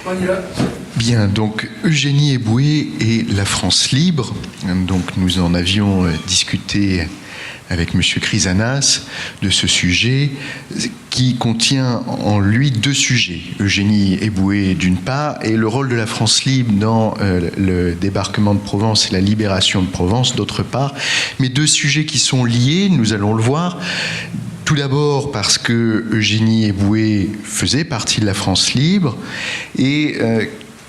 On y va. Bien, donc Eugénie Eboué et la France libre. Donc nous en avions discuté avec M. Chrysanas de ce sujet qui contient en lui deux sujets. Eugénie Eboué d'une part et le rôle de la France libre dans le débarquement de Provence et la libération de Provence d'autre part. Mais deux sujets qui sont liés, nous allons le voir. Tout d'abord parce que Eugénie Eboué faisait partie de la France libre et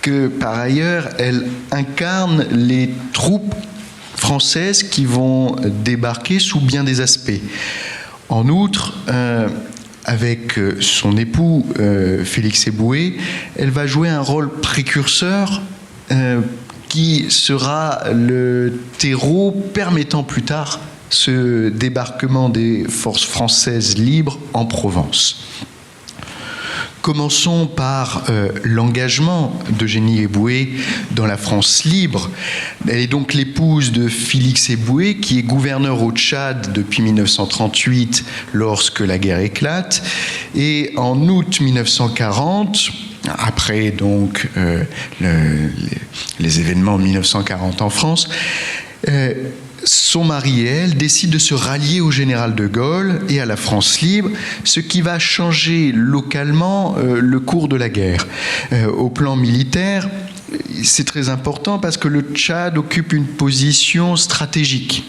que par ailleurs elle incarne les troupes françaises qui vont débarquer sous bien des aspects. En outre, avec son époux Félix Eboué, elle va jouer un rôle précurseur qui sera le terreau permettant plus tard ce débarquement des forces françaises libres en Provence. Commençons par l'engagement d'Eugénie Eboué dans la France libre. Elle est donc l'épouse de Félix Eboué, qui est gouverneur au Tchad depuis 1938, lorsque la guerre éclate. Et en août 1940, après donc les événements de 1940 en France, son mari et elle décident de se rallier au général de Gaulle et à la France libre, ce qui va changer localement le cours de la guerre. Au plan militaire, c'est très important parce que le Tchad occupe une position stratégique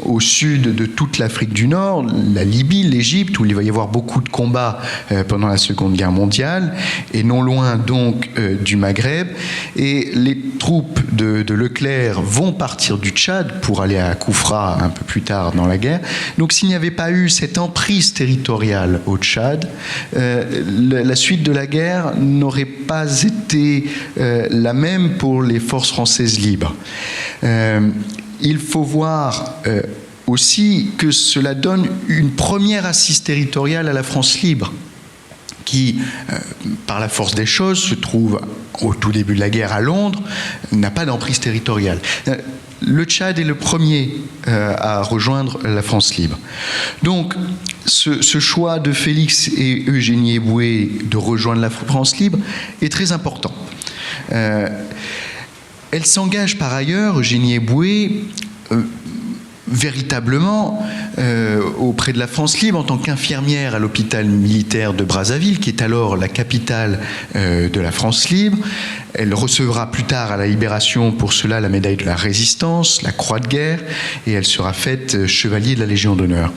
au sud de toute l'Afrique du Nord, la Libye, l'Égypte, où il va y avoir beaucoup de combats pendant la Seconde Guerre mondiale, et non loin donc du Maghreb. Et les troupes de Leclerc vont partir du Tchad pour aller à Koufra un peu plus tard dans la guerre. Donc s'il n'y avait pas eu cette emprise territoriale au Tchad, la suite de la guerre n'aurait pas été la même pour les forces françaises libres. Il faut voir aussi que cela donne une première assise territoriale à la France libre, qui, par la force des choses, se trouve au tout début de la guerre à Londres, n'a pas d'emprise territoriale. Le Tchad est le premier à rejoindre la France libre. Donc, ce choix de Félix et Eugénie Eboué de rejoindre la France libre est très important. Elle s'engage par ailleurs, Eugénie Eboué, véritablement auprès de la France libre en tant qu'infirmière à l'hôpital militaire de Brazzaville, qui est alors la capitale de la France libre. Elle recevra plus tard à la Libération pour cela la médaille de la Résistance, la Croix de guerre, et elle sera faite chevalier de la Légion d'honneur.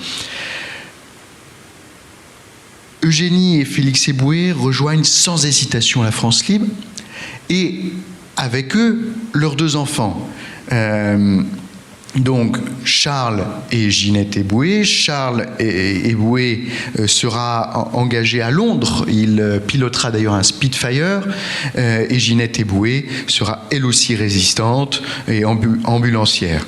Eugénie et Félix Eboué rejoignent sans hésitation la France libre, et avec eux, leurs deux enfants. Donc, Charles et Ginette Eboué. Charles Eboué sera engagé à Londres. Il pilotera d'ailleurs un Spitfire. Et Ginette Eboué sera elle aussi résistante et ambulancière.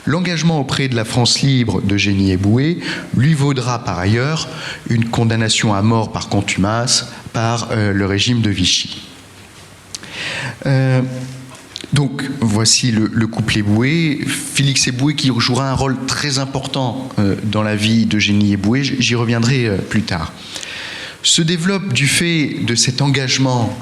L'engagement auprès de la France libre d'Eugénie Eboué lui vaudra par ailleurs une condamnation à mort par contumace par le régime de Vichy. Donc voici le couple Eboué, Félix Eboué qui jouera un rôle très important dans la vie d'Eugénie Eboué, j'y reviendrai plus tard. Se développe du fait de cet engagement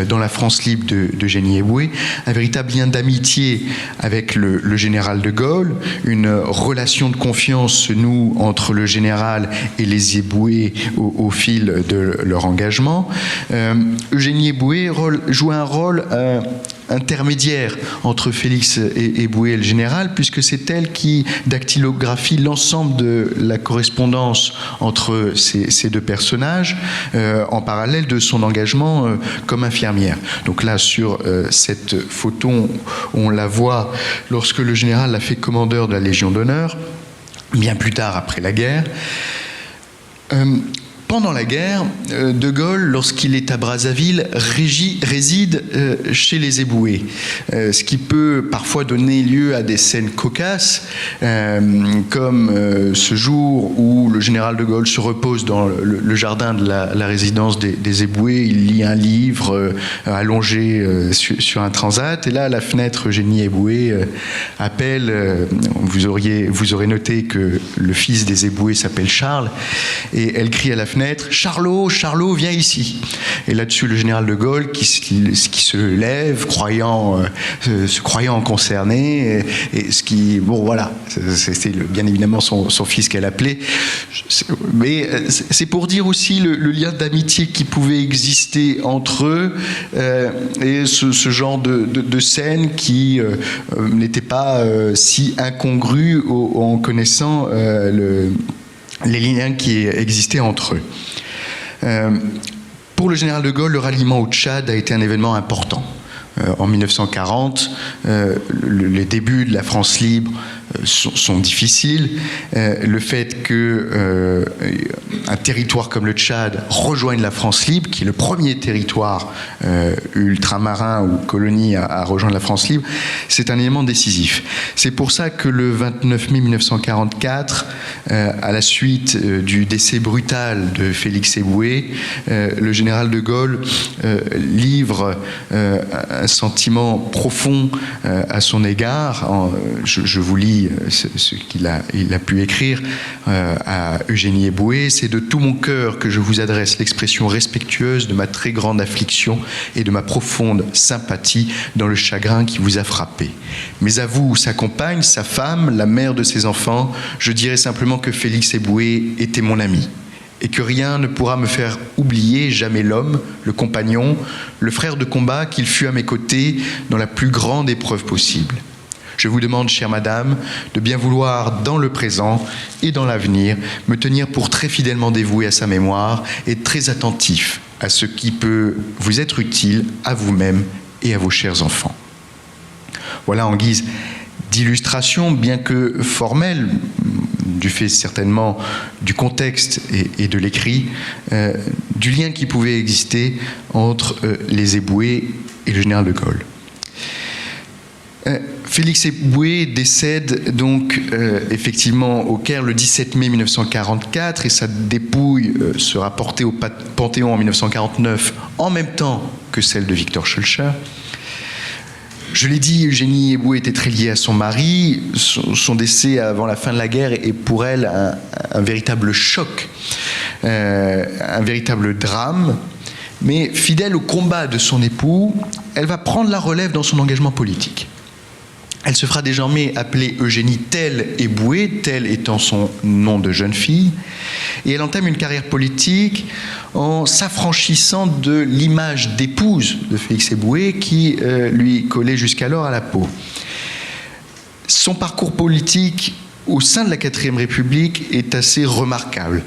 dans la France libre d'Eugénie Eboué, un véritable lien d'amitié avec le général de Gaulle, une relation de confiance se noue entre le général et les Eboué au fil de leur engagement. Eugénie Eboué joue un rôle intermédiaire entre Félix Eboué et le général, puisque c'est elle qui dactylographie l'ensemble de la correspondance entre ces deux personnages, en parallèle de son engagement comme infirmière. Donc là, sur cette photo, on la voit lorsque le général l'a fait commandeur de la Légion d'honneur, bien plus tard après la guerre. Pendant la guerre, De Gaulle, lorsqu'il est à Brazzaville, réside chez les Eboué, ce qui peut parfois donner lieu à des scènes cocasses, comme ce jour où le général de Gaulle se repose dans le jardin de la résidence des Eboué, il lit un livre allongé sur un transat, et là, à la fenêtre, Eugénie Eboué appelle, vous aurez noté que le fils des Eboué s'appelle Charles, et elle crie à la fenêtre: fenêtre, Charlot, viens ici. Et là-dessus, le général de Gaulle qui se lève, se croyant concerné, et ce qui, bon voilà, c'était bien évidemment son fils qu'elle appelait. Mais c'est pour dire aussi le lien d'amitié qui pouvait exister entre eux, et ce genre de scène qui n'était pas si incongru en connaissant les liens qui existaient entre eux. Pour le général de Gaulle, le ralliement au Tchad a été un événement important. En 1940, les débuts de la France libre sont difficiles. Le fait que un territoire comme le Tchad rejoigne la France libre, qui est le premier territoire ultramarin ou colonie à rejoindre la France libre, c'est un élément décisif. C'est pour ça que le 29 mai 1944, à la suite du décès brutal de Félix Éboué, le général de Gaulle livre un sentiment profond à son égard. Je vous lis ce qu'il a pu écrire à Eugénie Éboué. C'est de tout mon cœur que je vous adresse l'expression respectueuse de ma très grande affliction et de ma profonde sympathie dans le chagrin qui vous a frappé. Mais à vous, sa compagne, sa femme, la mère de ses enfants, je dirais simplement que Félix Éboué était mon ami, et que rien ne pourra me faire oublier jamais l'homme, le compagnon, le frère de combat qu'il fut à mes côtés dans la plus grande épreuve possible. Je vous demande, chère madame, de bien vouloir, dans le présent et dans l'avenir, me tenir pour très fidèlement dévoué à sa mémoire et très attentif à ce qui peut vous être utile à vous-même et à vos chers enfants. Voilà en guise d'illustration, bien que formelle, du fait certainement du contexte et de l'écrit, du lien qui pouvait exister entre les Éboué et le général de Gaulle. Félix Éboué décède donc effectivement au Caire le 17 mai 1944 et sa dépouille sera portée au Panthéon en 1949 en même temps que celle de Victor Schœlcher. Je l'ai dit, Eugénie Éboué était très liée à son mari. Son décès avant la fin de la guerre est pour elle un véritable choc, un véritable drame. Mais fidèle au combat de son époux, elle va prendre la relève dans son engagement politique. Elle se fera désormais appeler Eugénie Telle Éboué, Telle étant son nom de jeune fille, et elle entame une carrière politique en s'affranchissant de l'image d'épouse de Félix Éboué qui lui collait jusqu'alors à la peau. Son parcours politique au sein de la 4e République est assez remarquable.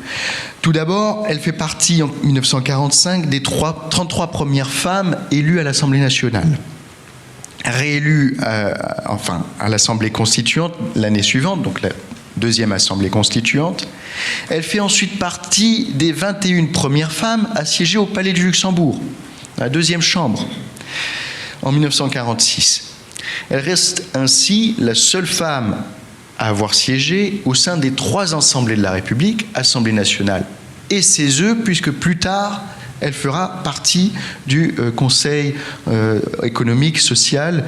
Tout d'abord, elle fait partie en 1945 des 33 premières femmes élues à l'Assemblée nationale. Réélue à l'Assemblée constituante l'année suivante, donc la 2e Assemblée constituante. Elle fait ensuite partie des 21 premières femmes à siéger au Palais du Luxembourg, la 2e chambre, en 1946. Elle reste ainsi la seule femme à avoir siégé au sein des 3 assemblées de la République, Assemblée nationale et CESE, puisque plus tard, elle fera partie du Conseil économique, social,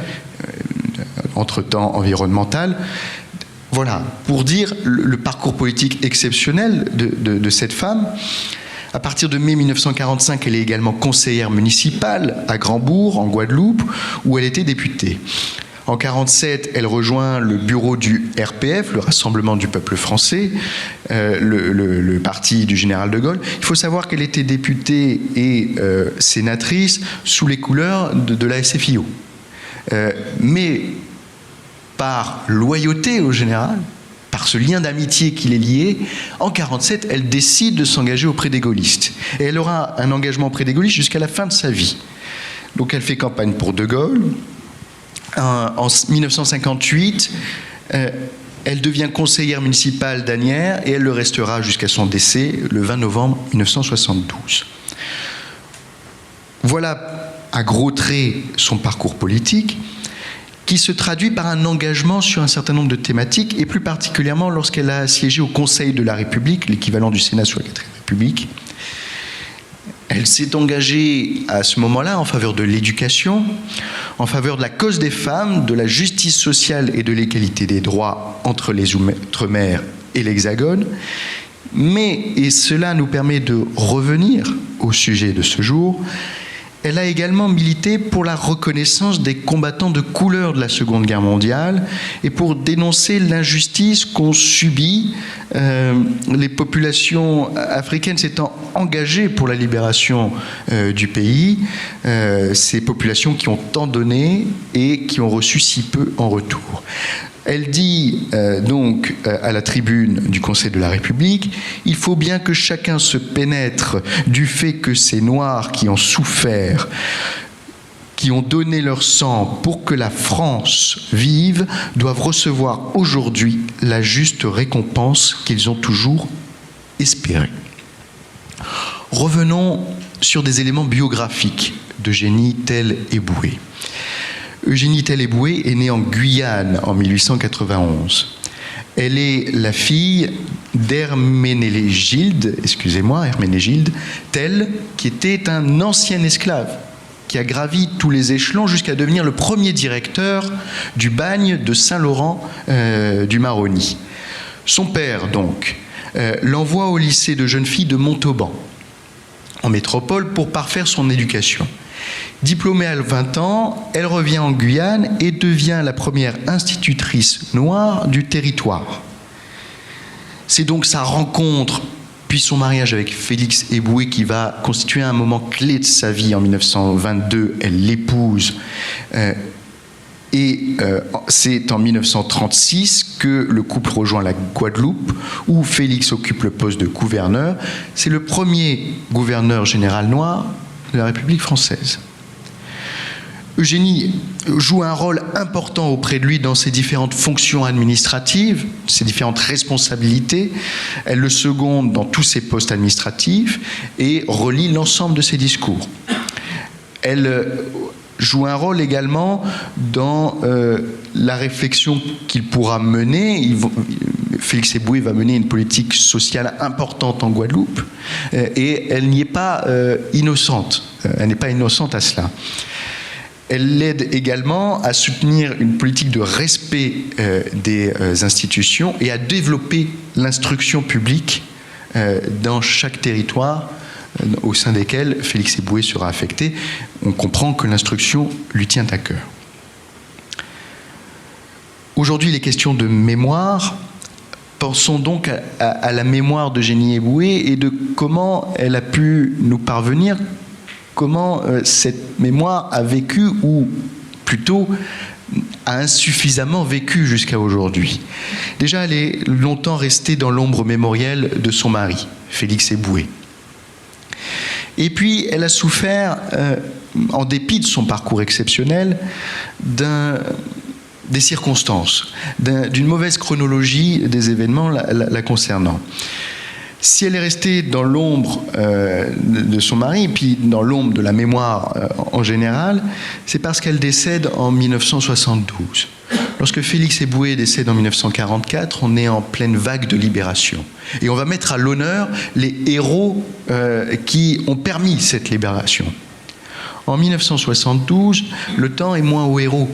entre-temps environnemental. Voilà, pour dire le parcours politique exceptionnel de cette femme. À partir de mai 1945, elle est également conseillère municipale à Grandbourg, en Guadeloupe, où elle était députée. En 1947, elle rejoint le bureau du RPF, le Rassemblement du peuple français, le parti du général de Gaulle. Il faut savoir qu'elle était députée et sénatrice sous les couleurs de la SFIO. Mais par loyauté au général, par ce lien d'amitié qui les liait, en 1947, elle décide de s'engager auprès des gaullistes. Et elle aura un engagement auprès des gaullistes jusqu'à la fin de sa vie. Donc elle fait campagne pour De Gaulle. En 1958, elle devient conseillère municipale d'Asnières et elle le restera jusqu'à son décès le 20 novembre 1972. Voilà à gros traits son parcours politique qui se traduit par un engagement sur un certain nombre de thématiques et plus particulièrement lorsqu'elle a siégé au Conseil de la République, l'équivalent du Sénat sous la 4e République. Elle s'est engagée à ce moment-là en faveur de l'éducation, en faveur de la cause des femmes, de la justice sociale et de l'égalité des droits entre les Outre-mer et l'Hexagone. Mais, et cela nous permet de revenir au sujet de ce jour, elle a également milité pour la reconnaissance des combattants de couleur de la Seconde Guerre mondiale et pour dénoncer l'injustice qu'ont subie les populations africaines s'étant engagées pour la libération du pays, ces populations qui ont tant donné et qui ont reçu si peu en retour. Elle dit donc à la tribune du Conseil de la République « Il faut bien que chacun se pénètre du fait que ces Noirs qui ont souffert, qui ont donné leur sang pour que la France vive, doivent recevoir aujourd'hui la juste récompense qu'ils ont toujours espérée. » Revenons sur des éléments biographiques d'Eugénie Tell-Eboué. Eugénie Tell-Eboué est née en Guyane en 1891. Elle est la fille d'Herménégilde Tell, qui était un ancien esclave, qui a gravi tous les échelons jusqu'à devenir le premier directeur du bagne de Saint-Laurent du Maroni. Son père, donc, l'envoie au lycée de jeunes filles de Montauban, en métropole, pour parfaire son éducation. Diplômée à 20 ans, elle revient en Guyane et devient la première institutrice noire du territoire. C'est donc sa rencontre, puis son mariage avec Félix Eboué qui va constituer un moment clé de sa vie. En 1922, elle l'épouse. C'est en 1936 que le couple rejoint la Guadeloupe, où Félix occupe le poste de gouverneur. C'est le premier gouverneur général noir de la République française. Eugénie joue un rôle important auprès de lui dans ses différentes fonctions administratives, ses différentes responsabilités. Elle le seconde dans tous ses postes administratifs et relie l'ensemble de ses discours. Elle joue un rôle également dans la réflexion qu'il pourra mener. Félix Eboué va mener une politique sociale importante en Guadeloupe et elle n'y est pas innocente. Elle n'est pas innocente à cela. Elle l'aide également à soutenir une politique de respect des institutions et à développer l'instruction publique dans chaque territoire au sein desquels Félix Eboué sera affecté. On comprend que l'instruction lui tient à cœur. Aujourd'hui, les questions de mémoire. Pensons donc à la mémoire d'Eugénie Eboué et de comment elle a pu nous parvenir, comment cette mémoire a vécu, ou plutôt a insuffisamment vécu jusqu'à aujourd'hui. Déjà, elle est longtemps restée dans l'ombre mémorielle de son mari, Félix Eboué. Et puis, elle a souffert, en dépit de son parcours exceptionnel, des circonstances, d'une mauvaise chronologie des événements la concernant. Si elle est restée dans l'ombre de son mari, et puis dans l'ombre de la mémoire en général, c'est parce qu'elle décède en 1972. Lorsque Félix Eboué décède en 1944, on est en pleine vague de libération. Et on va mettre à l'honneur les héros qui ont permis cette libération. En 1972, le temps est moins aux héros.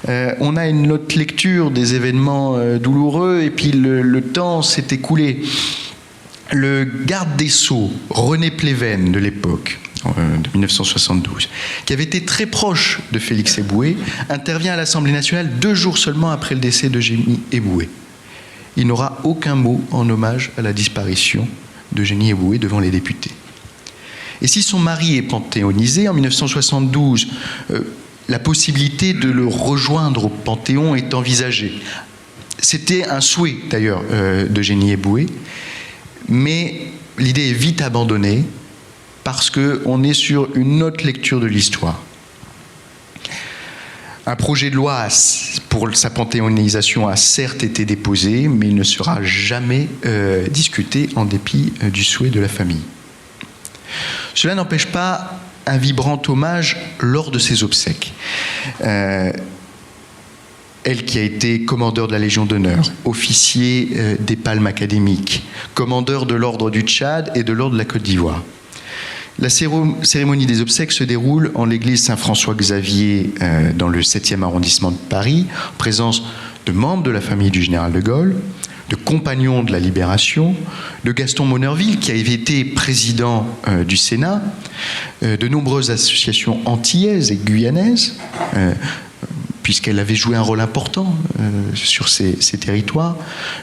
On a une autre lecture des événements douloureux, et puis le temps s'est écoulé. Le garde des Sceaux, René Pleven de l'époque, de 1972, qui avait été très proche de Félix Eboué, intervient à l'Assemblée nationale 2 jours seulement après le décès d'Eugénie Eboué. Il n'aura aucun mot en hommage à la disparition d'Eugénie Eboué devant les députés. Et si son mari est panthéonisé, en 1972, la possibilité de le rejoindre au Panthéon est envisagée. C'était un souhait d'ailleurs d'Eugénie Eboué, mais l'idée est vite abandonnée parce qu'on est sur une autre lecture de l'histoire. Un projet de loi pour sa panthéonisation a certes été déposé, mais il ne sera jamais discuté en dépit du souhait de la famille. Cela n'empêche pas un vibrant hommage lors de ses obsèques. Elle qui a été commandeur de la Légion d'honneur, officier des Palmes académiques, commandeur de l'Ordre du Tchad et de l'Ordre de la Côte d'Ivoire. La cérémonie des obsèques se déroule en l'église Saint-François-Xavier dans le 7e arrondissement de Paris, en présence de membres de la famille du général de Gaulle, de Compagnons de la Libération, de Gaston Monerville, qui avait été président du Sénat, de nombreuses associations antillaises et guyanaises, puisqu'elle avait joué un rôle important sur ces territoires,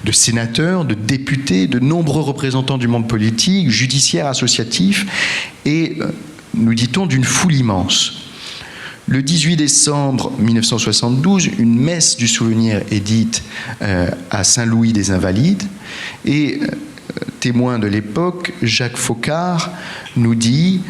de sénateurs, de députés, de nombreux représentants du monde politique, judiciaire, associatif, et, nous dit-on, d'une foule immense. Le 18 décembre 1972, une messe du souvenir est dite à Saint-Louis des Invalides, et témoin de l'époque, Jacques Faucard nous dit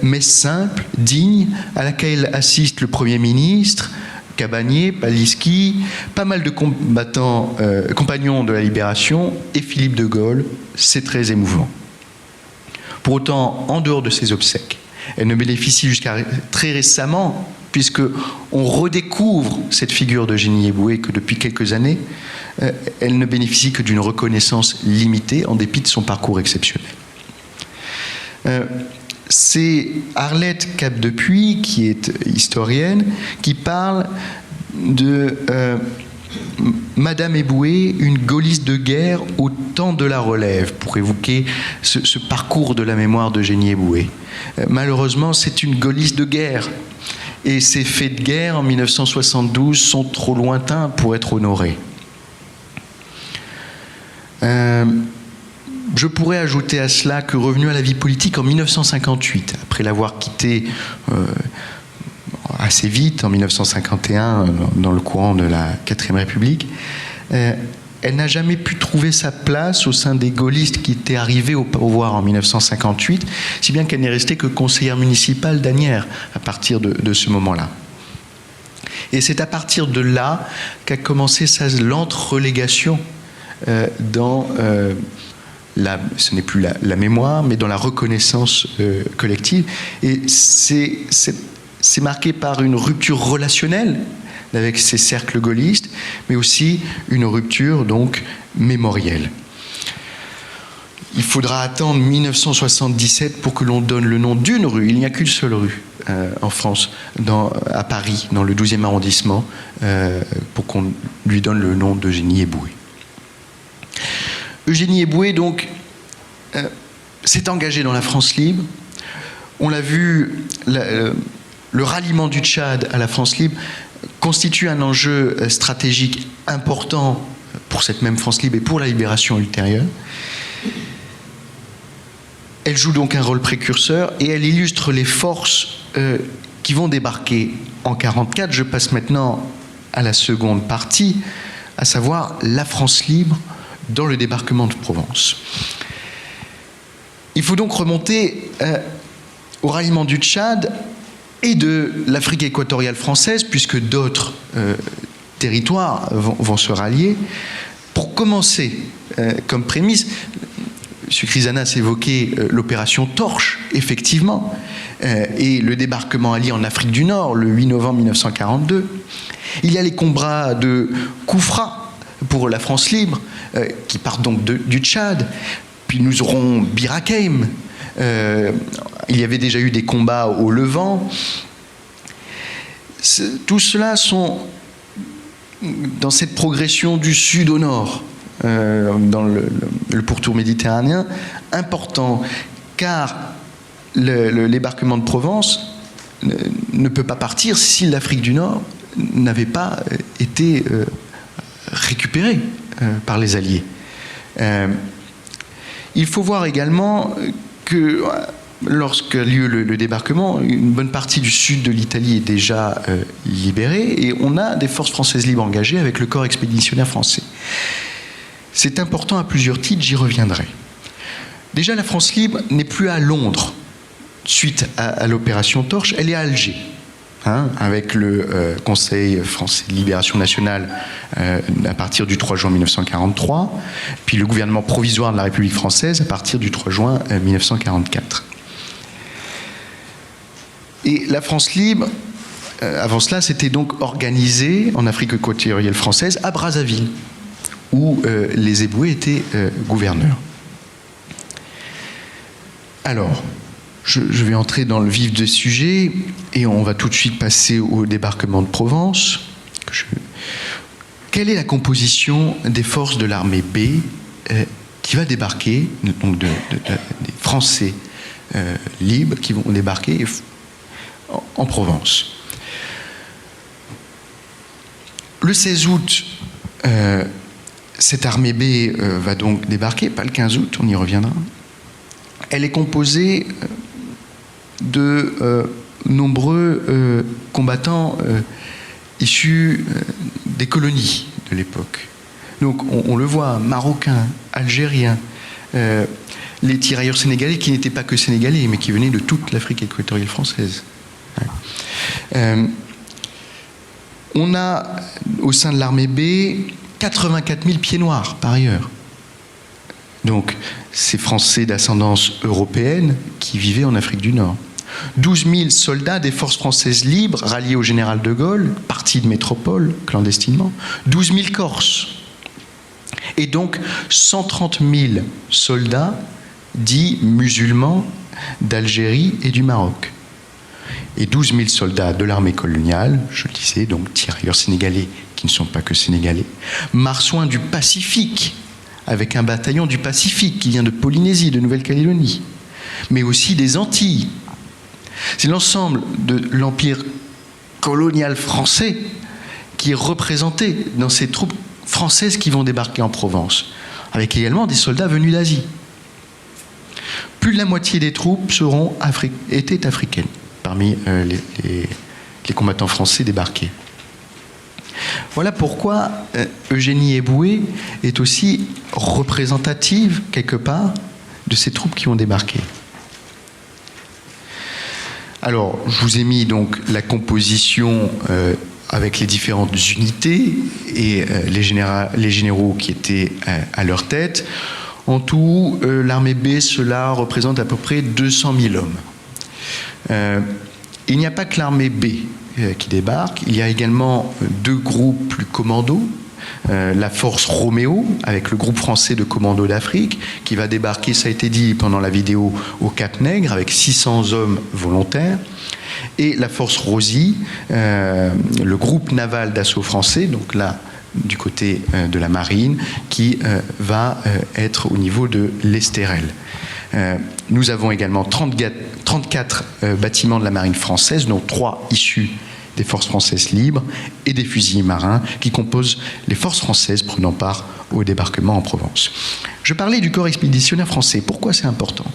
messe simple, digne, à laquelle assiste le Premier ministre, Cabanier, Paliski, pas mal de combattants, compagnons de la Libération, et Philippe de Gaulle. C'est très émouvant. Pour autant, en dehors de ces obsèques, elle ne bénéficie jusqu'à très récemment, puisque on redécouvre cette figure d'Eugénie Eboué que depuis quelques années, elle ne bénéficie que d'une reconnaissance limitée en dépit de son parcours exceptionnel. C'est Arlette Capdepuis, qui est historienne, qui parle de Madame Eboué, une gaulliste de guerre au temps de la relève, pour évoquer ce parcours de la mémoire d'Eugénie Eboué. Malheureusement, c'est une gaulliste de guerre. Et ces faits de guerre en 1972 sont trop lointains pour être honorés. Je pourrais ajouter à cela que revenu à la vie politique en 1958, après l'avoir quitté assez vite, en 1951, dans le courant de la 4e République, elle n'a jamais pu trouver sa place au sein des gaullistes qui étaient arrivés au pouvoir en 1958, si bien qu'elle n'est restée que conseillère municipale d'Asnières à partir de ce moment-là. Et c'est à partir de là qu'a commencé sa lente relégation dans ce n'est plus la mémoire, mais dans la reconnaissance collective. Et c'est marqué par une rupture relationnelle avec ces cercles gaullistes, mais aussi une rupture donc mémorielle. Il faudra attendre 1977 pour que l'on donne le nom d'une rue. Il n'y a qu'une seule rue en France, à Paris, dans le 12e arrondissement, pour qu'on lui donne le nom d'Eugénie Eboué. Eugénie Eboué, donc, s'est engagée dans la France libre. On l'a vu, le ralliement du Tchad à la France libre constitue un enjeu stratégique important pour cette même France libre et pour la libération ultérieure. Elle joue donc un rôle précurseur et elle illustre les forces qui vont débarquer en 1944. Je passe maintenant à la seconde partie, à savoir la France libre dans le débarquement de Provence. Il faut donc remonter au ralliement du Tchad et de l'Afrique équatoriale française, puisque d'autres territoires vont se rallier. Pour commencer, comme prémisse, M. Chrysanas évoquait l'opération Torche, effectivement, et le débarquement allié en Afrique du Nord, le 8 novembre 1942. Il y a les combats de Koufra pour la France libre, qui partent donc du Tchad. Puis nous aurons Bir Hakeim. Il y avait déjà eu des combats au Levant. Tout cela sont dans cette progression du sud au nord, dans le pourtour méditerranéen, important, car le débarquement de Provence ne peut pas partir si l'Afrique du Nord n'avait pas été récupérée par les Alliés. Il faut voir également que lorsque a lieu le débarquement, une bonne partie du sud de l'Italie est déjà libérée et on a des forces françaises libres engagées avec le corps expéditionnaire français. C'est important à plusieurs titres, j'y reviendrai. Déjà, la France libre n'est plus à Londres suite à l'opération Torche, elle est à Alger. Avec le Conseil français de libération nationale à partir du 3 juin 1943, puis le gouvernement provisoire de la République française à partir du 3 juin 1944. Et la France libre, avant cela, s'était donc organisée en Afrique équatoriale française à Brazzaville, où les Eboué étaient gouverneurs. Alors, je vais entrer dans le vif du sujet et on va tout de suite passer au débarquement de Provence. Quelle est la composition des forces de l'armée B qui va débarquer, donc des Français libres qui vont débarquer en Provence? Le 16 août, cette armée B va donc débarquer, pas le 15 août, on y reviendra. Elle est composée de nombreux combattants issus des colonies de l'époque. Donc on le voit, Marocains, Algériens, les tirailleurs sénégalais qui n'étaient pas que sénégalais, mais qui venaient de toute l'Afrique équatoriale française. On a, au sein de l'armée B, 84 000 pieds noirs, par ailleurs. Donc, ces Français d'ascendance européenne qui vivaient en Afrique du Nord. 12 000 soldats des forces françaises libres, ralliés au général de Gaulle, partis de métropole, clandestinement. 12 000 Corses. Et donc, 130 000 soldats dits musulmans d'Algérie et du Maroc. Et 12 000 soldats de l'armée coloniale, je le disais, donc tirailleurs sénégalais qui ne sont pas que sénégalais, marsouins du Pacifique, avec un bataillon du Pacifique qui vient de Polynésie, de Nouvelle-Calédonie, mais aussi des Antilles. C'est l'ensemble de l'empire colonial français qui est représenté dans ces troupes françaises qui vont débarquer en Provence, avec également des soldats venus d'Asie. Plus de la moitié des troupes étaient africaines parmi les combattants français débarqués. Voilà pourquoi Eugénie Eboué est aussi représentative, quelque part, de ces troupes qui ont débarqué. Alors, je vous ai mis donc la composition avec les différentes unités et les généraux qui étaient à leur tête. En tout, l'armée B, cela représente à peu près 200 000 hommes. Il n'y a pas que l'armée B qui débarque, il y a également deux groupes plus commandos, la force Roméo, avec le groupe français de commando d'Afrique, qui va débarquer, ça a été dit pendant la vidéo, au Cap-Nègre, avec 600 hommes volontaires, et la force Rosie, le groupe naval d'assaut français, donc là, du côté de la marine, qui va être au niveau de l'Estérel. Nous avons également 34 bâtiments de la marine française, dont 3 issus des forces françaises libres et des fusiliers marins qui composent les forces françaises prenant part au débarquement en Provence. Je parlais du corps expéditionnaire français. Pourquoi c'est important?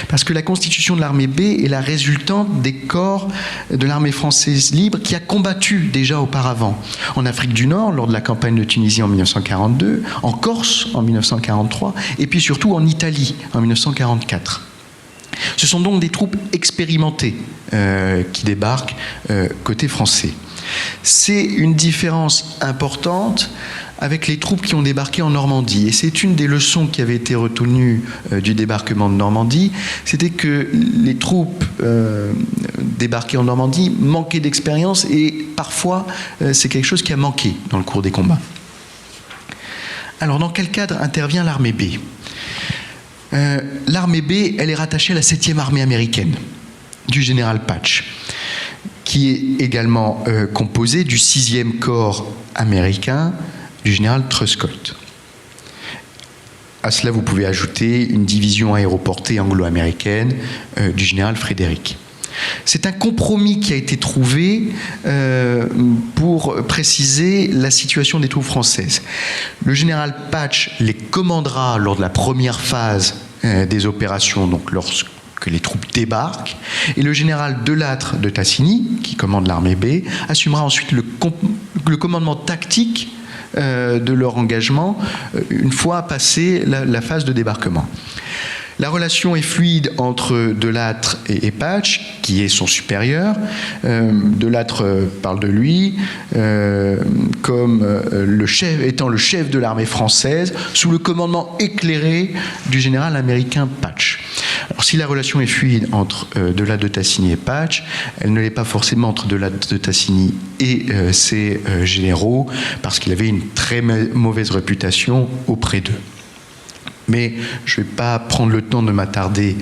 Parce que la constitution de l'armée B est la résultante des corps de l'armée française libre qui a combattu déjà auparavant en Afrique du Nord lors de la campagne de Tunisie en 1942, en Corse en 1943 et puis surtout en Italie en 1944. Ce sont donc des troupes expérimentées qui débarquent côté français. C'est une différence importante avec les troupes qui ont débarqué en Normandie. Et c'est une des leçons qui avait été retenues du débarquement de Normandie, c'était que les troupes débarquées en Normandie manquaient d'expérience et parfois c'est quelque chose qui a manqué dans le cours des combats. Alors dans quel cadre intervient l'armée B ? L'armée B, elle est rattachée à la 7e armée américaine du général Patch, qui est également composée du 6e corps américain du général Truscott. À cela, vous pouvez ajouter une division aéroportée anglo-américaine du général Frédéric. C'est un compromis qui a été trouvé pour préciser la situation des troupes françaises. Le général Patch les commandera lors de la première phase des opérations, donc lorsque les troupes débarquent, et le général Delattre de Tassigny, qui commande l'armée B, assumera ensuite le commandement tactique de leur engagement une fois passée la phase de débarquement. La relation est fluide entre Delattre et Patch, qui est son supérieur. Delattre parle de lui comme étant le chef de l'armée française, sous le commandement éclairé du général américain Patch. Alors, si la relation est fluide entre Delattre de Tassigny et Patch, elle ne l'est pas forcément entre Delattre de Tassigny et ses généraux, parce qu'il avait une très mauvaise réputation auprès d'eux. Mais je ne vais pas prendre le temps de m'attarder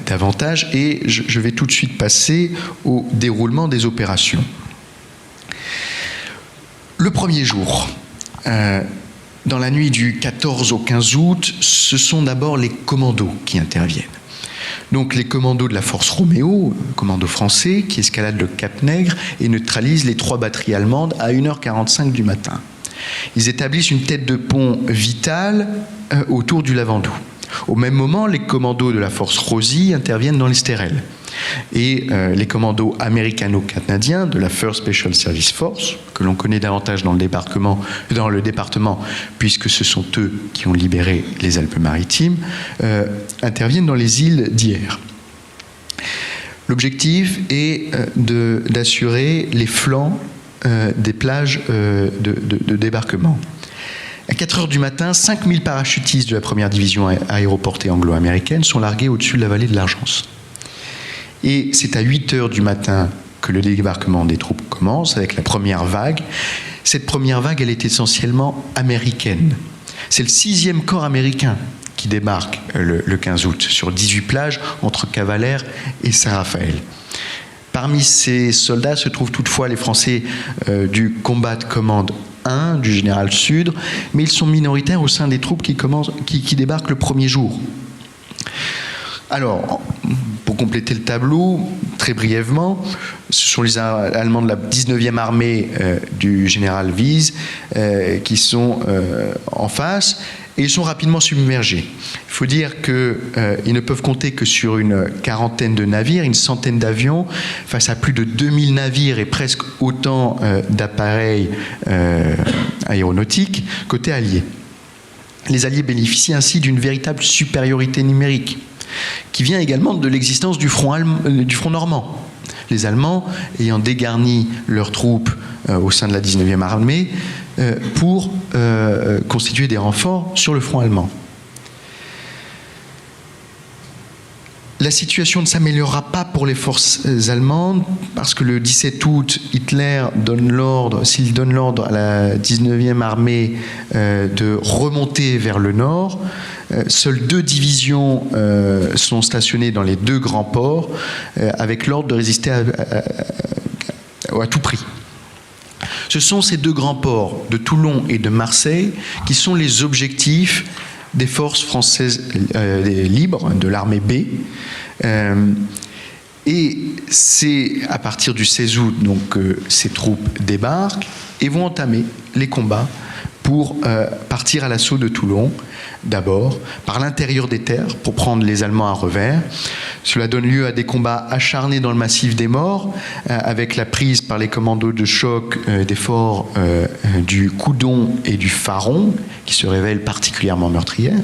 davantage et je vais tout de suite passer au déroulement des opérations. Le premier jour, dans la nuit du 14 au 15 août, ce sont d'abord les commandos qui interviennent. Donc les commandos de la force Roméo, commando français, qui escaladent le Cap Nègre et neutralisent les 3 batteries allemandes à 1h45 du matin. Ils établissent une tête de pont vitale autour du Lavandou. Au même moment, les commandos de la force Rosie interviennent dans l'Estérel. Et les commandos américano-canadiens de la First Special Service Force, que l'on connaît davantage dans le département, puisque ce sont eux qui ont libéré les Alpes-Maritimes, interviennent dans les îles d'Hyères. L'objectif est d'assurer les flancs des plages de débarquement. À 4 heures du matin, 5000 parachutistes de la première division aéroportée anglo-américaine sont largués au-dessus de la vallée de l'Argence. Et c'est à 8 heures du matin que le débarquement des troupes commence, avec la première vague. Cette première vague, elle est essentiellement américaine. C'est le 6e corps américain qui débarque le 15 août, sur 18 plages, entre Cavalère et Saint-Raphaël. Parmi ces soldats se trouvent toutefois les Français du Combat Command 1, du général Sudre, mais ils sont minoritaires au sein des troupes qui débarquent le premier jour. Alors, pour compléter le tableau, très brièvement, ce sont les Allemands de la 19e armée du général Wiese qui sont en face, et ils sont rapidement submergés. Il faut dire qu'ils ne peuvent compter que sur une quarantaine de navires, une centaine d'avions, face à plus de 2000 navires et presque autant d'appareils aéronautiques côté alliés. Les Alliés bénéficient ainsi d'une véritable supériorité numérique, qui vient également de l'existence du front normand. Les Allemands ayant dégarni leurs troupes au sein de la 19e armée pour constituer des renforts sur le front allemand. La situation ne s'améliorera pas pour les forces allemandes parce que le 17 août, Hitler donne l'ordre à la 19e armée de remonter vers le nord. Seules 2 divisions sont stationnées dans les 2 grands ports avec l'ordre de résister à tout prix. Ce sont ces 2 grands ports de Toulon et de Marseille qui sont les objectifs des forces françaises libres, de l'armée B. Et c'est à partir du 16 août donc, ces troupes débarquent et vont entamer les combats pour partir à l'assaut de Toulon, d'abord par l'intérieur des terres, pour prendre les Allemands à revers. Cela donne lieu à des combats acharnés dans le massif des Morts, avec la prise par les commandos de choc des forts du Coudon et du Faron, qui se révèlent particulièrement meurtrières.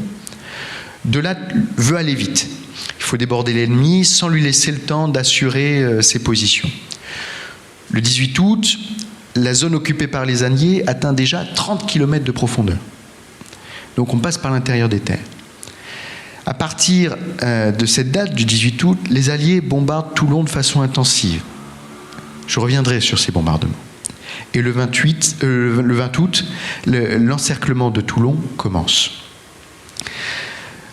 De là veut aller vite. Il faut déborder l'ennemi sans lui laisser le temps d'assurer ses positions. Le 18 août, la zone occupée par les Alliés atteint déjà 30 km de profondeur. Donc on passe par l'intérieur des terres. À partir de cette date, du 18 août, les Alliés bombardent Toulon de façon intensive. Je reviendrai sur ces bombardements. Et le 20 août, l'encerclement de Toulon commence.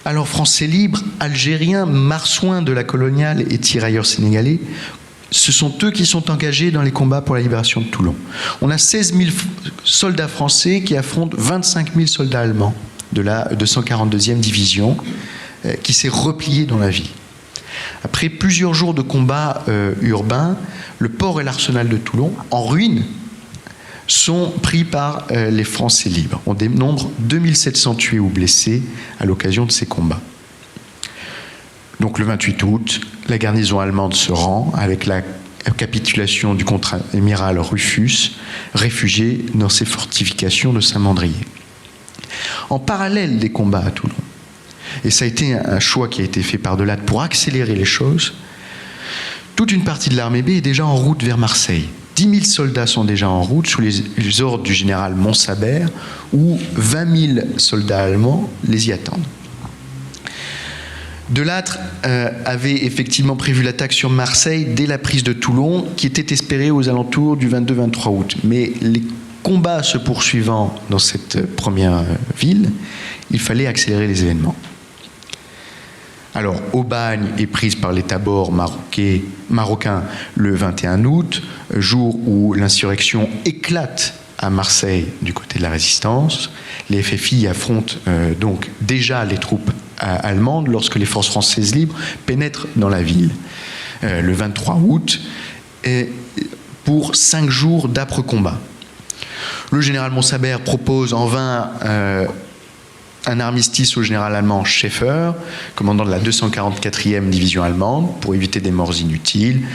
Alors Français libres, Algériens, marsouins de la coloniale et tirailleurs sénégalais, ce sont eux qui sont engagés dans les combats pour la libération de Toulon. On a 16 000 soldats français qui affrontent 25 000 soldats allemands de la 242e division qui s'est repliée dans la ville. Après plusieurs jours de combats urbains, le port et l'arsenal de Toulon, en ruine, sont pris par les Français libres. On dénombre 2700 tués ou blessés à l'occasion de ces combats. Donc le 28 août, la garnison allemande se rend avec la capitulation du contre-amiral Rufus, réfugié dans ses fortifications de Saint-Mandrier. En parallèle des combats à Toulon, et ça a été un choix qui a été fait par Delatte pour accélérer les choses, toute une partie de l'armée B est déjà en route vers Marseille. 10 000 soldats sont déjà en route sous les ordres du général Montsabert, où 20 000 soldats allemands les y attendent. Delattre avait effectivement prévu l'attaque sur Marseille dès la prise de Toulon, qui était espérée aux alentours du 22-23 août. Mais les combats se poursuivant dans cette première ville, il fallait accélérer les événements. Alors, Aubagne est prise par les tabords marocains le 21 août, jour où l'insurrection éclate à Marseille du côté de la résistance. Les FFI affrontent donc déjà les troupes allemandes lorsque les forces françaises libres pénètrent dans la ville le 23 août pour 5 jours d'âpres combats. Le général Montsabert propose en vain un armistice au général allemand Schäfer, commandant de la 244e division allemande, pour éviter des morts inutiles.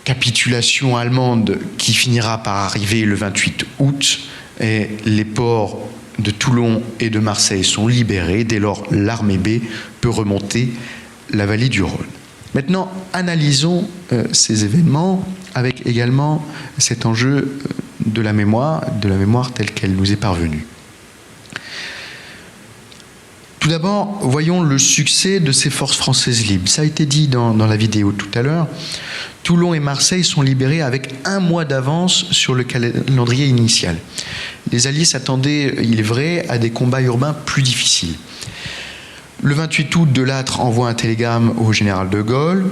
Capitulation allemande qui finira par arriver le 28 août, et les ports de Toulon et de Marseille sont libérés. Dès lors, l'armée B peut remonter la vallée du Rhône. Maintenant, analysons ces événements avec également cet enjeu de la mémoire telle qu'elle nous est parvenue. Tout d'abord, voyons le succès de ces forces françaises libres. Ça a été dit dans la vidéo tout à l'heure. Toulon et Marseille sont libérés avec 1 mois d'avance sur le calendrier initial. Les Alliés s'attendaient, il est vrai, à des combats urbains plus difficiles. Le 28 août, Delattre envoie un télégramme au général de Gaulle.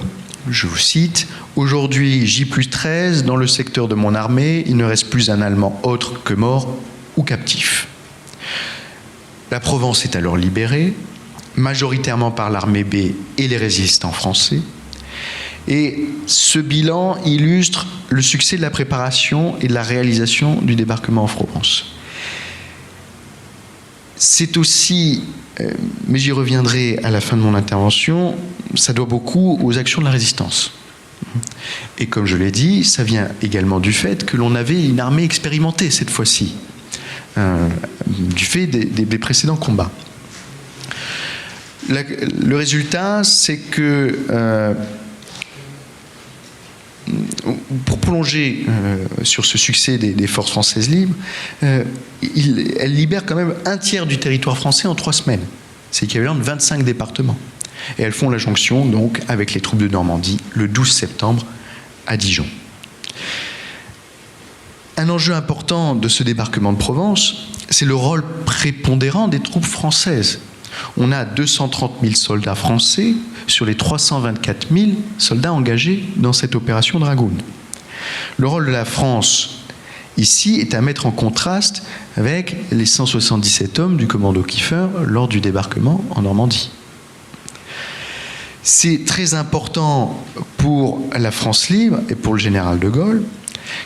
Je vous cite, « Aujourd'hui, J+13, dans le secteur de mon armée, il ne reste plus un Allemand autre que mort ou captif. » La Provence est alors libérée, majoritairement par l'armée B et les résistants français. Et ce bilan illustre le succès de la préparation et de la réalisation du débarquement en Provence. C'est aussi, mais j'y reviendrai à la fin de mon intervention, ça doit beaucoup aux actions de la résistance. Et comme je l'ai dit, ça vient également du fait que l'on avait une armée expérimentée cette fois-ci, du fait des précédents combats. Le résultat, c'est que pour prolonger sur ce succès des forces françaises libres, elles libèrent quand même 1/3 du territoire français en 3 semaines. C'est équivalent de 25 départements. Et elles font la jonction donc avec les troupes de Normandie le 12 septembre à Dijon. Un enjeu important de ce débarquement de Provence, c'est le rôle prépondérant des troupes françaises. On a 230 000 soldats français sur les 324 000 soldats engagés dans cette opération Dragoon. Le rôle de la France ici est à mettre en contraste avec les 177 hommes du commando Kiefer lors du débarquement en Normandie. C'est très important pour la France libre et pour le général de Gaulle,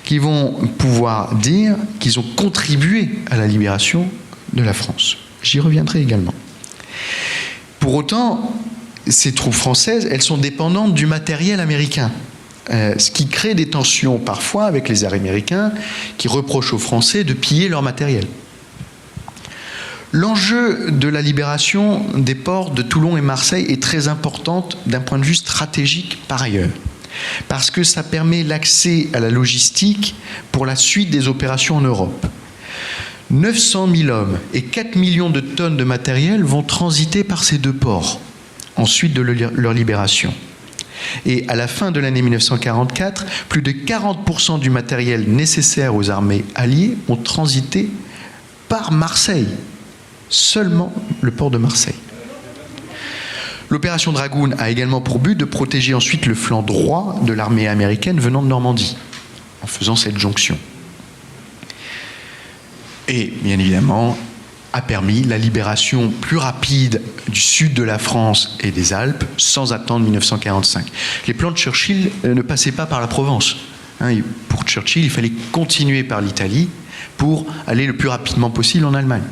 qui vont pouvoir dire qu'ils ont contribué à la libération de la France. J'y reviendrai également. Pour autant, ces troupes françaises, elles sont dépendantes du matériel américain, ce qui crée des tensions parfois avec les Américains qui reprochent aux Français de piller leur matériel. L'enjeu de la libération des ports de Toulon et Marseille est très important d'un point de vue stratégique par ailleurs, parce que ça permet l'accès à la logistique pour la suite des opérations en Europe. 900 000 hommes et 4 millions de tonnes de matériel vont transiter par ces 2 ports, ensuite de leur libération. Et à la fin de l'année 1944, plus de 40% du matériel nécessaire aux armées alliées ont transité par Marseille, seulement le port de Marseille. L'opération Dragoon a également pour but de protéger ensuite le flanc droit de l'armée américaine venant de Normandie, en faisant cette jonction. Et, bien évidemment, a permis la libération plus rapide du sud de la France et des Alpes, sans attendre 1945. Les plans de Churchill ne passaient pas par la Provence. Pour Churchill, il fallait continuer par l'Italie pour aller le plus rapidement possible en Allemagne.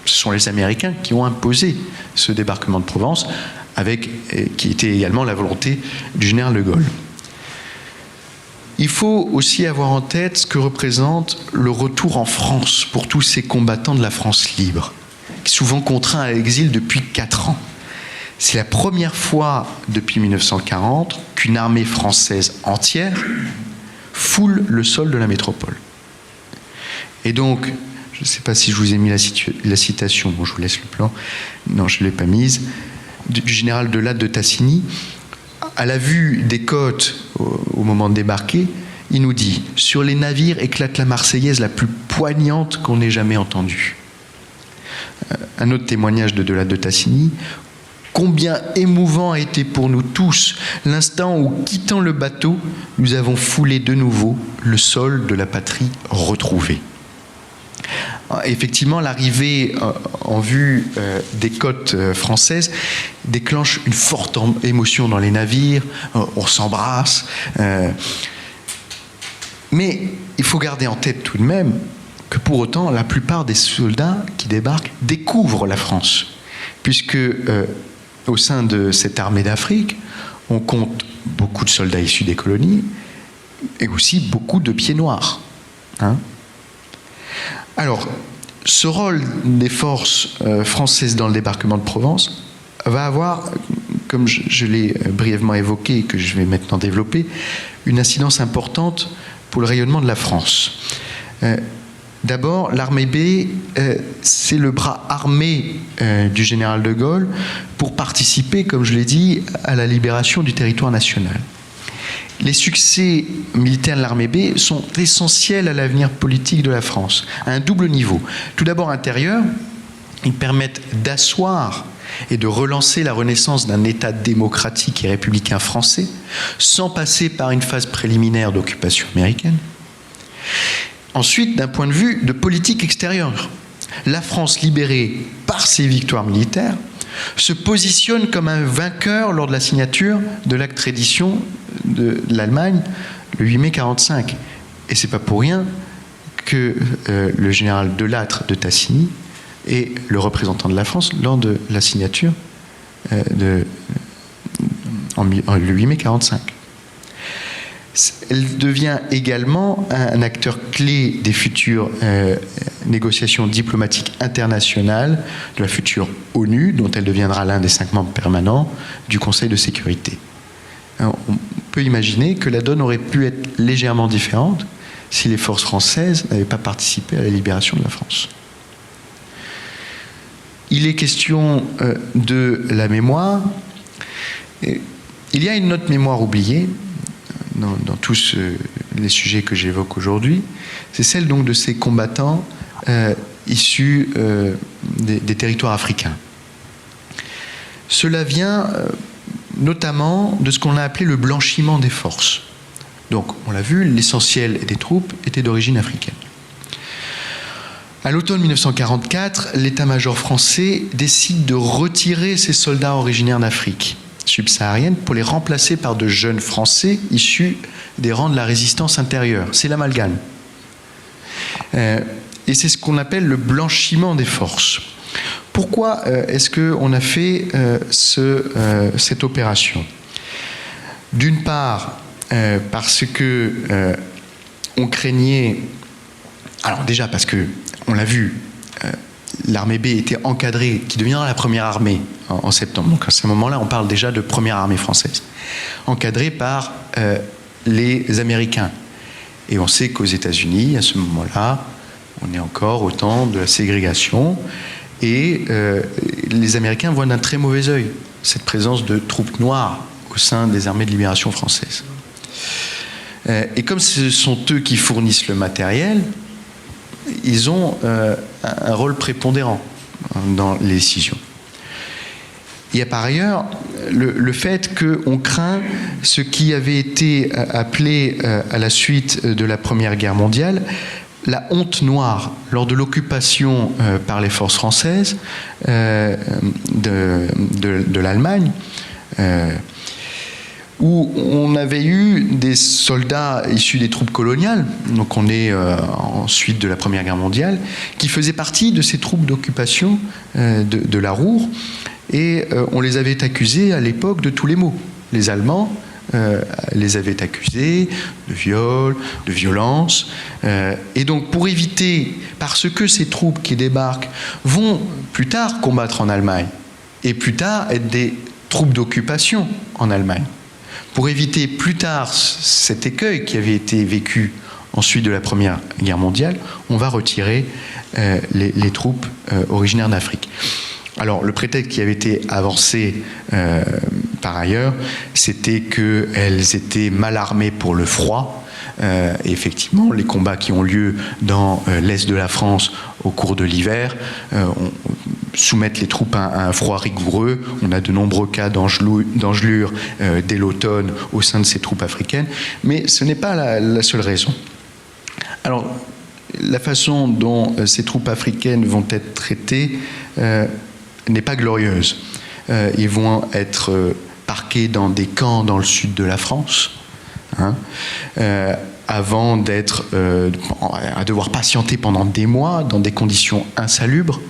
Ce sont les Américains qui ont imposé ce débarquement de Provence, qui était également la volonté du général de Gaulle. Il faut aussi avoir en tête ce que représente le retour en France pour tous ces combattants de la France libre, souvent contraints à l'exil depuis 4 ans. C'est la première fois depuis 1940 qu'une armée française entière foule le sol de la métropole. Et donc, je ne sais pas si je vous ai mis la citation, bon, je vous laisse le plan, non, je ne l'ai pas mise, du général Delattre de Tassigny. À la vue des côtes au moment de débarquer, il nous dit « Sur les navires éclate la Marseillaise la plus poignante qu'on ait jamais entendue. » Un autre témoignage de Delattre de Tassigny Combien émouvant a été pour nous tous l'instant où, quittant le bateau, nous avons foulé de nouveau le sol de la patrie retrouvée. Effectivement, l'arrivée en vue des côtes françaises déclenche une forte émotion dans les navires, on s'embrasse. Mais il faut garder en tête tout de même que pour autant, la plupart des soldats qui débarquent découvrent la France, puisque au sein de cette armée d'Afrique, on compte beaucoup de soldats issus des colonies et aussi beaucoup de pieds noirs. Alors, ce rôle des forces françaises dans le débarquement de Provence va avoir, comme je l'ai brièvement évoqué et que je vais maintenant développer, une incidence importante pour le rayonnement de la France. D'abord, l'armée B, c'est le bras armé du général de Gaulle pour participer, comme je l'ai dit, à la libération du territoire national. Les succès militaires de l'armée B sont essentiels à l'avenir politique de la France, à un double niveau. Tout d'abord intérieur, ils permettent d'asseoir et de relancer la renaissance d'un État démocratique et républicain français, sans passer par une phase préliminaire d'occupation américaine. Ensuite, d'un point de vue de politique extérieure, la France libérée par ses victoires militaires se positionne comme un vainqueur lors de la signature de l'acte de reddition de l'Allemagne le 8 mai 1945. Et ce n'est pas pour rien que le général Delattre de Tassigny est le représentant de la France lors de la signature le 8 mai 1945. Elle devient également un acteur clé des futures négociations diplomatiques internationales de la future ONU, dont elle deviendra l'un des 5 membres permanents du Conseil de sécurité. Alors, on peut imaginer que la donne aurait pu être légèrement différente si les forces françaises n'avaient pas participé à la libération de la France. Il est question de la mémoire. Il y a une autre mémoire oubliée dans tous les sujets que j'évoque aujourd'hui, c'est celle donc de ces combattants issus des territoires africains. Cela vient notamment de ce qu'on a appelé le blanchiment des forces. Donc, on l'a vu, l'essentiel des troupes était d'origine africaine. À l'automne 1944, l'état-major français décide de retirer ses soldats originaires d'Afrique subsaharienne pour les remplacer par de jeunes Français issus des rangs de la résistance intérieure. C'est l'amalgame. Et c'est ce qu'on appelle le blanchiment des forces. Pourquoi est-ce qu'on a fait cette opération ? D'une part, parce que on craignait... Alors déjà parce que, on l'a vu, l'armée B était encadrée, qui deviendra la première armée en septembre. Donc à ce moment-là, on parle déjà de première armée française, encadrée par les Américains. Et on sait qu'aux États-Unis, à ce moment-là, on est encore au temps de la ségrégation. Et les Américains voient d'un très mauvais œil cette présence de troupes noires au sein des armées de libération françaises. Et comme ce sont eux qui fournissent le matériel, ils ont un rôle prépondérant dans les décisions. Il y a par ailleurs le fait qu'on craint ce qui avait été appelé à la suite de la Première Guerre mondiale la honte noire lors de l'occupation par les forces françaises de l'Allemagne, où on avait eu des soldats issus des troupes coloniales, donc on est ensuite de la Première Guerre mondiale, qui faisaient partie de ces troupes d'occupation de la Ruhr, et on les avait accusés à l'époque de tous les maux. Les Allemands les avaient accusés de viol, de violence, et donc pour éviter, parce que ces troupes qui débarquent vont plus tard combattre en Allemagne, et plus tard être des troupes d'occupation en Allemagne, pour éviter plus tard cet écueil qui avait été vécu ensuite de la Première Guerre mondiale, on va retirer les troupes originaires d'Afrique. Alors, le prétexte qui avait été avancé par ailleurs, c'était qu'elles étaient mal armées pour le froid. Et effectivement, les combats qui ont lieu dans l'est de la France au cours de l'hiver soumettre les troupes à un froid rigoureux. On a de nombreux cas d'engelure dès l'automne au sein de ces troupes africaines, mais ce n'est pas la seule raison. Alors, la façon dont ces troupes africaines vont être traitées n'est pas glorieuse. Ils vont être parqués dans des camps dans le sud de la France, avant d'être à devoir patienter pendant des mois dans des conditions insalubres,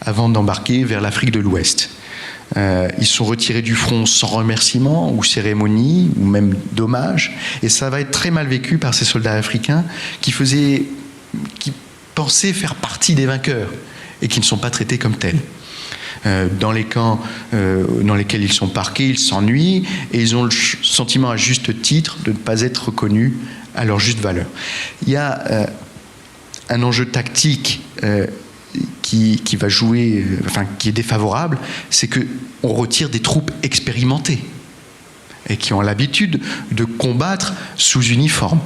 avant d'embarquer vers l'Afrique de l'Ouest. Ils sont retirés du front sans remerciement ou cérémonie ou même dommage, et ça va être très mal vécu par ces soldats africains qui pensaient faire partie des vainqueurs et qui ne sont pas traités comme tels. Dans les camps dans lesquels ils sont parqués, ils s'ennuient et ils ont le sentiment à juste titre de ne pas être reconnus à leur juste valeur. Il y a un enjeu tactique qui va jouer, qui est défavorable, c'est qu'on retire des troupes expérimentées et qui ont l'habitude de combattre sous uniforme,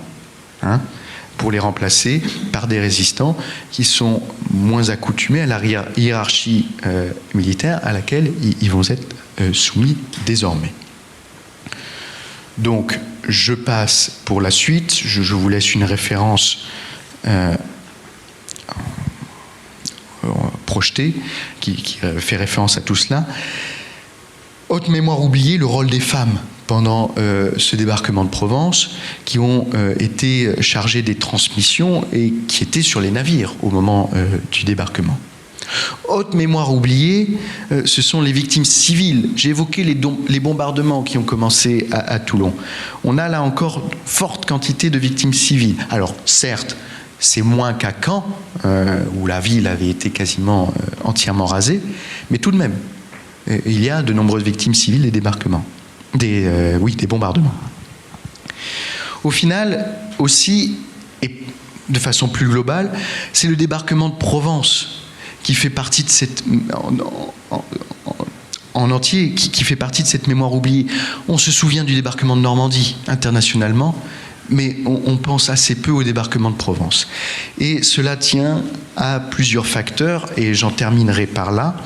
pour les remplacer par des résistants qui sont moins accoutumés à la hiérarchie militaire à laquelle ils vont être soumis désormais. Donc, je passe pour la suite. Je vous laisse une référence projetée qui fait référence à tout cela. Haute mémoire oubliée, le rôle des femmes pendant ce débarquement de Provence, qui ont été chargées des transmissions et qui étaient sur les navires au moment du débarquement. Haute mémoire oubliée, ce sont les victimes civiles. J'ai évoqué les bombardements qui ont commencé à Toulon. On a là encore forte quantité de victimes civiles. Alors certes, c'est moins qu'à Caen, où la ville avait été quasiment entièrement rasée, mais tout de même, il y a de nombreuses victimes civiles des débarquements, des bombardements. Au final, aussi, et de façon plus globale, c'est le débarquement de Provence qui fait partie de cette en entier, qui fait partie de cette mémoire oubliée. On se souvient du débarquement de Normandie internationalement, mais on pense assez peu au débarquement de Provence. Et cela tient à plusieurs facteurs, et j'en terminerai par là.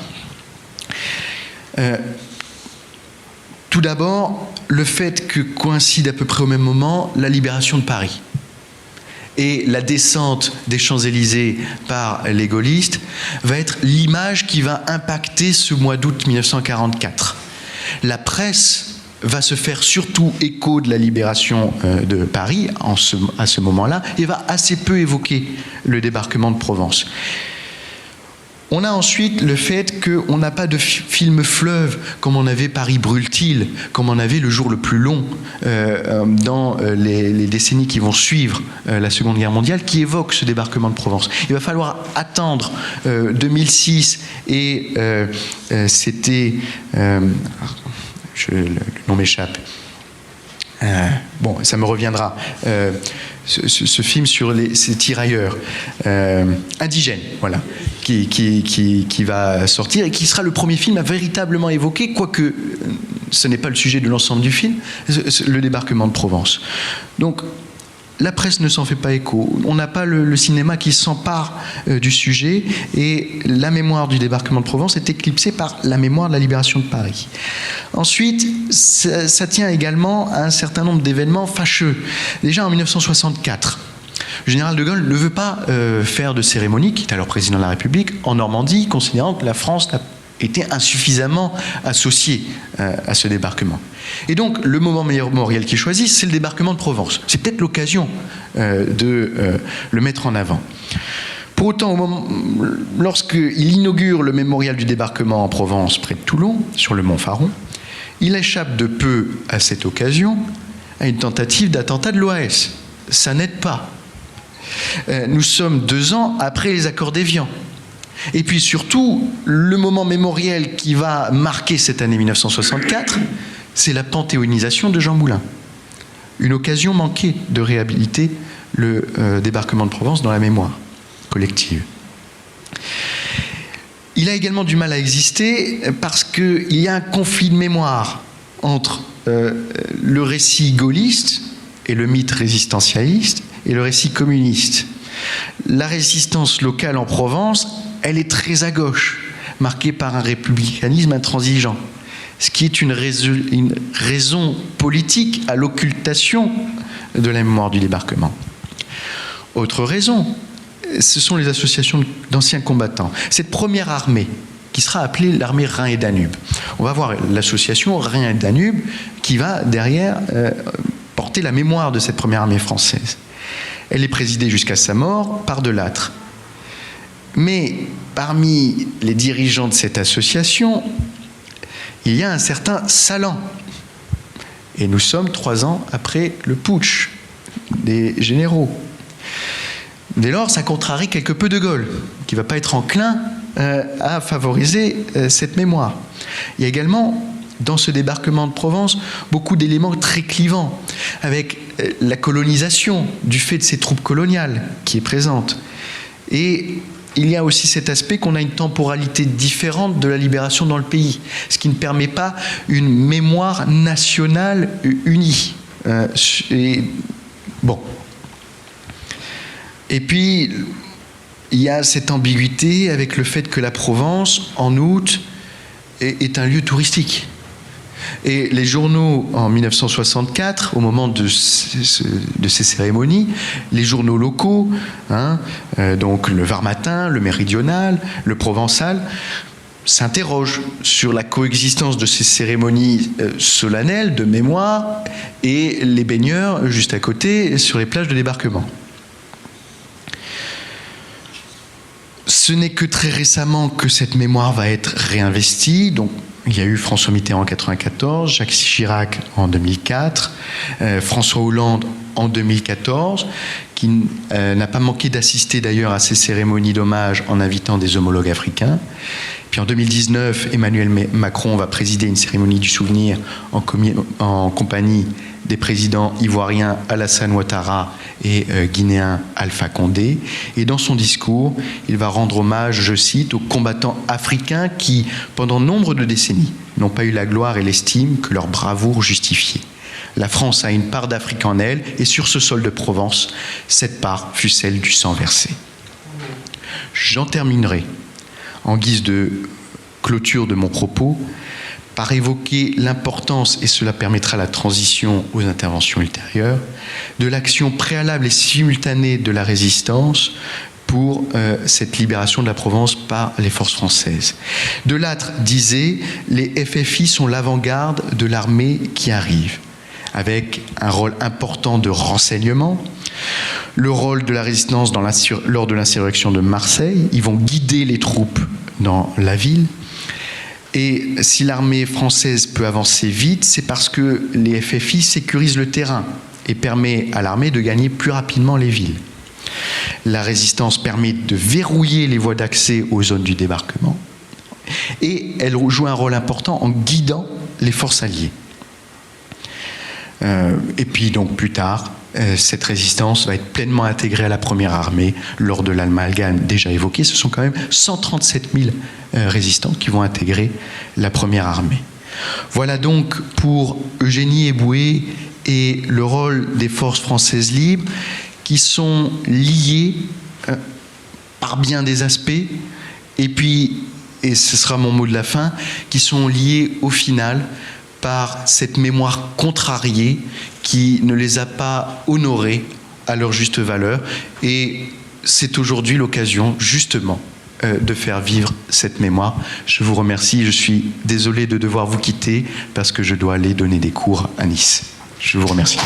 Tout d'abord, le fait que coïncide à peu près au même moment la libération de Paris et la descente des Champs-Élysées par les gaullistes va être l'image qui va impacter ce mois d'août 1944. La presse va se faire surtout écho de la libération de Paris à ce moment-là et va assez peu évoquer le débarquement de Provence. On a ensuite le fait qu'on n'a pas de film fleuve comme on avait Paris brûle-t-il, comme on avait Le jour le plus long dans les décennies qui vont suivre la Seconde Guerre mondiale, qui évoque ce débarquement de Provence. Il va falloir attendre 2006 et c'était... le nom m'échappe. Bon, ça me reviendra. Ce film sur ces tirailleurs indigènes, voilà, qui va sortir et qui sera le premier film à véritablement évoquer, quoique ce n'est pas le sujet de l'ensemble du film, le débarquement de Provence. Donc, la presse ne s'en fait pas écho. On n'a pas le cinéma qui s'empare du sujet, et la mémoire du débarquement de Provence est éclipsée par la mémoire de la libération de Paris. Ensuite, ça tient également à un certain nombre d'événements fâcheux. Déjà en 1964, le général de Gaulle ne veut pas faire de cérémonie, qui est alors président de la République, en Normandie, considérant que la France n'a été insuffisamment associée à ce débarquement. Et donc, le moment mémoriel qu'il choisit, c'est le débarquement de Provence. C'est peut-être l'occasion de le mettre en avant. Pour autant, lorsqu'il inaugure le mémorial du débarquement en Provence, près de Toulon, sur le mont Faron, il échappe de peu à cette occasion à une tentative d'attentat de l'OAS. Ça n'aide pas. Nous sommes 2 ans après les accords d'Évian. Et puis surtout, le moment mémoriel qui va marquer cette année 1964, c'est la panthéonisation de Jean Moulin. Une occasion manquée de réhabiliter le débarquement de Provence dans la mémoire collective. Il a également du mal à exister parce qu'il y a un conflit de mémoire entre le récit gaulliste et le mythe résistentialiste et le récit communiste. La résistance locale en Provence, elle est très à gauche, marquée par un républicanisme intransigeant, ce qui est une raison politique à l'occultation de la mémoire du débarquement. Autre raison, ce sont les associations d'anciens combattants. Cette première armée, qui sera appelée l'armée Rhin et Danube. On va voir l'association Rhin et Danube qui va derrière porter la mémoire de cette première armée française. Elle est présidée jusqu'à sa mort par De Lattre. Mais parmi les dirigeants de cette association, il y a un certain Salan. Et nous sommes 3 ans après le putsch des généraux. Dès lors, ça contrarie quelque peu De Gaulle, qui ne va pas être enclin à favoriser cette mémoire. Il y a également, dans ce débarquement de Provence, beaucoup d'éléments très clivants, avec la colonisation du fait de ces troupes coloniales qui est présente. Et il y a aussi cet aspect qu'on a une temporalité différente de la libération dans le pays, ce qui ne permet pas une mémoire nationale unie. Et puis, il y a cette ambiguïté avec le fait que la Provence, en août, est un lieu touristique. Et les journaux, en 1964, au moment de ces cérémonies, les journaux locaux, donc le Var Matin, le Méridional, le Provençal, s'interrogent sur la coexistence de ces cérémonies solennelles de mémoire et les baigneurs juste à côté sur les plages de débarquement. Ce n'est que très récemment que cette mémoire va être réinvestie. Donc, il y a eu François Mitterrand en 1994, Jacques Chirac en 2004, François Hollande en 2014, qui n'a pas manqué d'assister d'ailleurs à ces cérémonies d'hommage en invitant des homologues africains. Puis en 2019, Emmanuel Macron va présider une cérémonie du souvenir en compagnie des présidents ivoiriens Alassane Ouattara et guinéen Alpha Condé. Et dans son discours, il va rendre hommage, je cite, aux combattants africains qui, pendant nombre de décennies, n'ont pas eu la gloire et l'estime que leur bravoure justifiait. La France a une part d'Afrique en elle, et sur ce sol de Provence, cette part fut celle du sang versé. J'en terminerai, en guise de clôture de mon propos, par évoquer l'importance, et cela permettra la transition aux interventions ultérieures, de l'action préalable et simultanée de la résistance pour cette libération de la Provence par les forces françaises. De Lattre disait « Les FFI sont l'avant-garde de l'armée qui arrive », avec un rôle important de renseignement, le rôle de la résistance lors de l'insurrection de Marseille. Ils vont guider les troupes dans la ville. Et si l'armée française peut avancer vite, c'est parce que les FFI sécurisent le terrain et permet à l'armée de gagner plus rapidement les villes. La résistance permet de verrouiller les voies d'accès aux zones du débarquement et elle joue un rôle important en guidant les forces alliées. Et puis donc plus tard, cette résistance va être pleinement intégrée à la première armée lors de l'amalgame déjà évoqué. Ce sont quand même 137 000 résistants qui vont intégrer la première armée. Voilà donc pour Eugénie Eboué et le rôle des forces françaises libres qui sont liées par bien des aspects et puis, et ce sera mon mot de la fin, qui sont liés au final par cette mémoire contrariée qui ne les a pas honorés à leur juste valeur. Et c'est aujourd'hui l'occasion, justement, de faire vivre cette mémoire. Je vous remercie. Je suis désolé de devoir vous quitter parce que je dois aller donner des cours à Nice. Je vous remercie.